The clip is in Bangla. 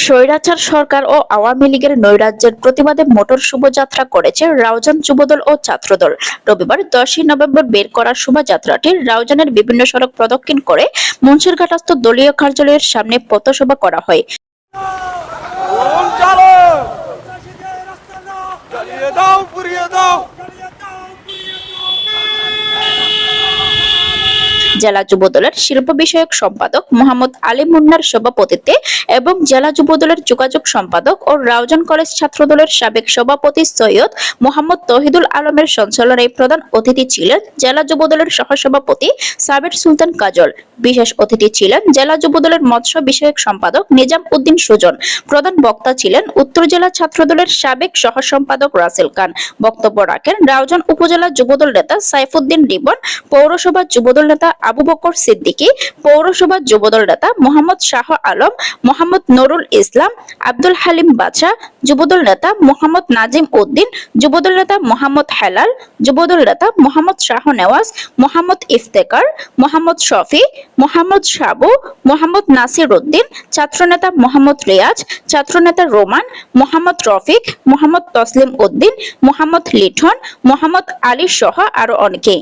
স্বৈরাচার সরকার ও আওয়ামী লীগের নৈরাজ্যের প্রতিবাদে মোটর শোভাযাত্রা করেছে রাউজান যুবদল ও ছাত্রদল। রবিবার 10ই নভেম্বর বের করা শোভাযাত্রাটি রাউজানের বিভিন্ন সড়ক প্রদক্ষিণ করে মুন্সিরঘাটস্থ দলীয় কার্যালয়ের সামনে পথসভা করা হয়। জেলা যুবদলের শিল্প বিষয়ক সম্পাদক মোহাম্মদ আলী মুন্নার সভাপতিত্বে এবং জেলা যুবদলের যোগাযোগ সম্পাদক ও রাউজান কলেজ ছাত্রদলের সাবেক সভাপতি সৈয়দ মোহাম্মদ তৌহিদুল আলমের সঞ্চালনায় প্রধান অতিথি ছিলেন জেলা যুবদলের সহসভাপতি সাবের সুলতান কাজল। বিশেষ অতিথি ছিলেন জেলা যুবদলের মৎস্য বিষয়ক সম্পাদক নিজাম উদ্দিন সুজন। প্রধান বক্তা ছিলেন উত্তর জেলা ছাত্রদলের সাবেক সহ সম্পাদক রাসেল খান। বক্তব্য রাখেন রাউজান উপজেলা যুবদল নেতা সাইফুদ্দিন রিবন, পৌরসভা যুবদল নেতা আবু বকর সিদ্দিকী, পৌরসভা যুবদল নেতা মোহাম্মদ শাহ আলম, মোহাম্মদ নুরুল ইসলাম, আব্দুল হালিম বাছা, যুবদল নেতা মোহাম্মদ নাজিম উদ্দিন, যুবদল নেতা মোহাম্মদ হেলাল, যুবদল নেতা মোহাম্মদ শাহ নেওয়াজ, মোহাম্মদ ইফতেকার, মোহাম্মদ শফি, মোহাম্মদ সাবু, মোহাম্মদ নাসির উদ্দিন, ছাত্রনেতা মোহাম্মদ রিয়াজ, ছাত্রনেতা রোমান, মোহাম্মদ রফিক, মোহাম্মদ তসলিম উদ্দিন, মোহাম্মদ লিঠন, মোহাম্মদ আলী সহ আরো অনেকে।